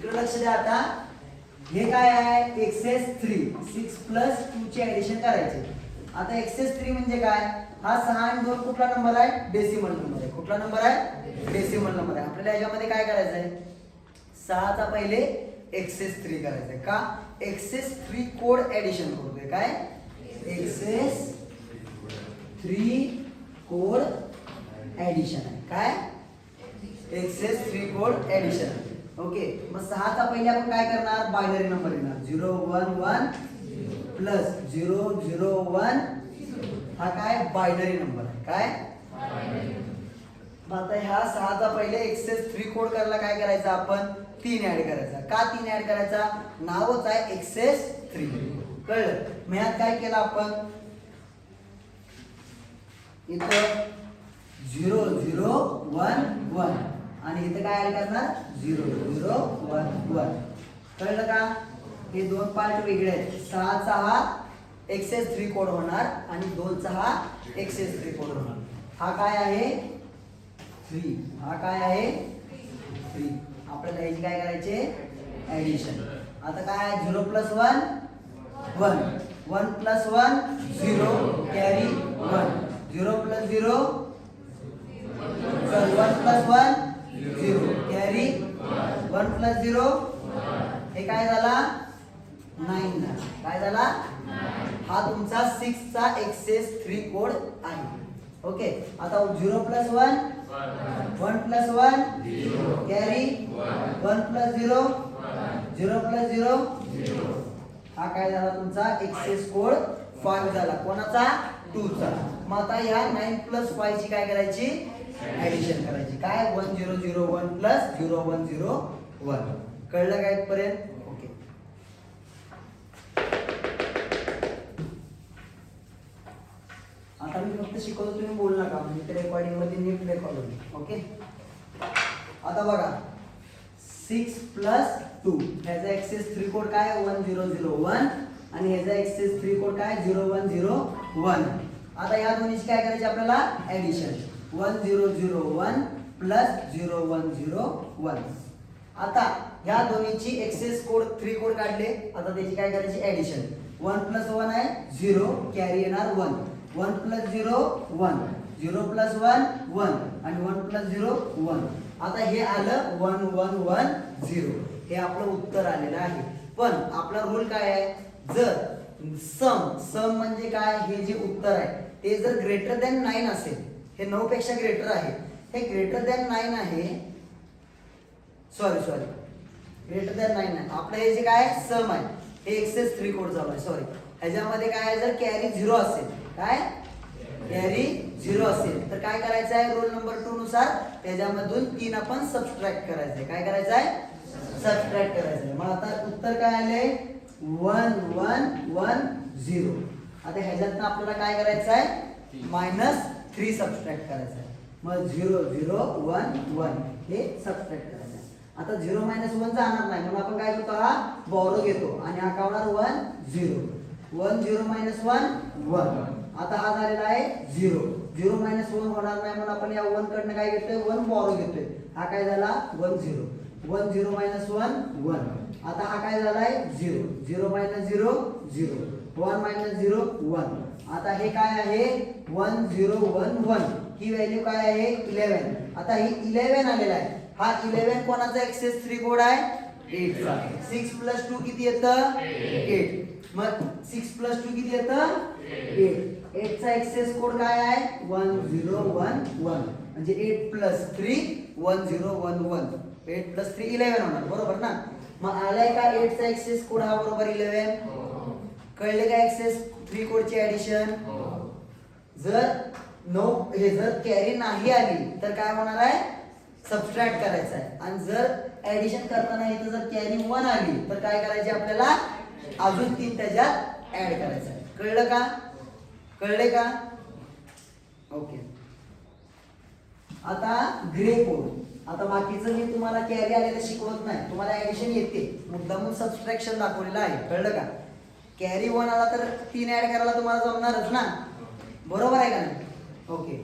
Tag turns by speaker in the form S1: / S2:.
S1: इकडे लक्ष द्या आता. हे काय आहे एक्सेस 3 6 प्लस 2 चे ऍडिशन करायचे. आता एक्सेस 3 म्हणजे काय? हा 6 आणि 2 कुठला नंबर आहे? डेसिमल नंबर आहे. कुठला नंबर आहे? डेसिमल नंबर आहे. आपल्याला याच्यामध्ये काय करायचं आहे? 6 चा पहिले एक्सेस 3 करायचं आहे. का? एक्सेस 3 कोड ऍडिशन करतोय. काय? एक्सेस 3 कोड ऍडिशन आहे. काय? Access 3 code addition. ओके, मग 6 चा पहिले आपण काय करणार? बायनरी नंबर येणार 0 1 1 प्लस 0 0 1. हा काय? बायनरी नंबर आहे. काय? मग आता ह्या 6 चा पहिले एक्सेस 3 कोड करायला काय करायचं? आपण 3 ऍड करायचा. का 3 ऍड करायचा? नावच आहे एक्सेस 3. कळलं? मग ह्यात काय केलं आपण? इथं 0 0 1 1 आणि इथं काय ऍड करणार? 0 0 1 1. कळलं का? हे दोन पार्ट वेगळे आहेत. 6 चा हा एक्सेस 3 कोड होणार आणि 2 चा हा एक्सेस 3 कोड होणार. हा काय आहे? 3. हा काय आहे? 3. आपल्याला ह्याची काय करायचे? ऍडिशन. आता काय आहे? 0 plus 1 1 1 plus 1 0 carry 1 0 plus 0 sorry 1 plus 1 0 carry 1 plus 0. हे काय झाला? 9 झाला. काय झाला? हा तुमचा 6 चा एक्सेस 3 कोड आहे. ओके, आता 0 plus 1 1 plus 1 carry 1 plus 0 0 plus 0. हा काय झाला? तुमचा एक्सेस कोड 5 झाला. कोणाचा? 2 चा. मग आता या 9 प्लस 5 ची काय करायची? ऍडिशन करायची. काय? 1 0 0 1 प्लस 0 1 0 1. कळलं का इथपर्यंत? ओके, आता मी फक्त शिकवतो, तुम्ही बोलू नका. म्हणजे ते रेकॉर्डिंग मध्ये नीट रेकॉर्ड होईल. ओके, आता बघा 6 प्लस 2 ह्याचा एक्सेस 3 कोड काय? 1 0 0 1 आणि ह्याचा एक्सेस 3 कोड काय? 0 1 0 1. आता या दोन्हीची काय करायची आपल्याला? ऍडिशन. 1 0 0 1 प्लस 0 1 0 1. आता ह्या दोन्हीची एक्सेस कोड 3 कोड काढले. आता त्याची काय करायची? ऍडिशन. 1 प्लस 1 आहे 0 कॅरी येणार 1 1 प्लस 0 1 0 प्लस 1 1 आणि 1 प्लस 0 1. आता हे आलं 1 1 1 0. हे आपलं उत्तर आलेलं आहे. पण आपला रूल काय आहे? जर सम म्हणजे काय? हे जे उत्तर आहे ते जर ग्रेटर दॅन 9 असेल, हे 9 पेक्षा ग्रेटर आहे, हे ग्रेटर दॅन 9 आहे. सॉरी ग्रेटर दॅन 9 आहे आपलं. हे जे काय सम आहे हे एक्सेस 3 कोड झालं आहे. सॉरी, ह्याच्यामध्ये काय आहे? जर कॅरी 0 असेल, काय? कॅरी 0 असेल तर काय करायचं आहे? रोल नंबर 2 नुसार त्याच्यामधून 3 आपण सबट्रॅक्ट करायचं आहे. काय करायचं आहे? सबट्रॅक्ट करायचं आहे. मग आता उत्तर काय आले? 1 1 1 0. आता ह्याच्यातनं आपल्याला काय करायचं आहे? -3 सबट्रॅक्ट करायचं आहे. मग 0 0 1 1 हे सबट्रॅक्ट करायचं आहे. आता 0 -1 जाणार नाही म्हणून आपण काय करतो? हा बॉरो घेतो आणि हा काय होणार? 1 0 1 0 -1 1. आता हा झालेला आहे 0 0 -1 होणार नाही म्हणून आपण या 1 कडनं काय घेतोय? 1 बॉरो घेतोय. हा काय झाला? 1 0 1 0 -1 1. आता हा काय झालाय? 0 0 -0 0 1 -0 1. आता हे काय आहे? 1 0 1 1. ही व्हॅल्यू काय आहे? 11. आता ही 11 आलेला आहे. हा 11 कोणाचा एक्सेस 3 कोड आहे? 8 चा. 6 प्लस 2 किती येतं? 8. मग 6 प्लस 2 किती येतं? 8. 8 चा एक्सेस कोड काय आहे? 1 0 1 1. म्हणजे 8 प्लस 3 1 0 1 1. 8 प्लस 3 11 होणार. बरोबर ना? मग आलाय का 8 चा एक्सेस कोड हा बरोबर 11. कळले का एक्सेस 3 कोडची ऍडिशन? जर जर कॅरी नाही आली तर काय होणार आहे? सबट्रॅक्ट करायचं आहे. आणि जर ऍडिशन करताना इथं जर कॅरी 1 आली तर काय करायचे? आपल्याला अजून 3 त्याच्यात ऍड करायचं आहे. कळलं का? कळले का? ओके, आता ग्रे कोड. आता बाकीचं मी तुम्हाला कॅरी आलेलं शिकवत नाही, तुम्हाला ऍडिशन येते. मुद्दामून सबट्रॅक्शन दाखवलेलं आहे. कळलं का? कॅरी 1 आला तर 3 ऍड करायला तुम्हाला जमणारच ना. बरोबर आहे का नाही? ओके,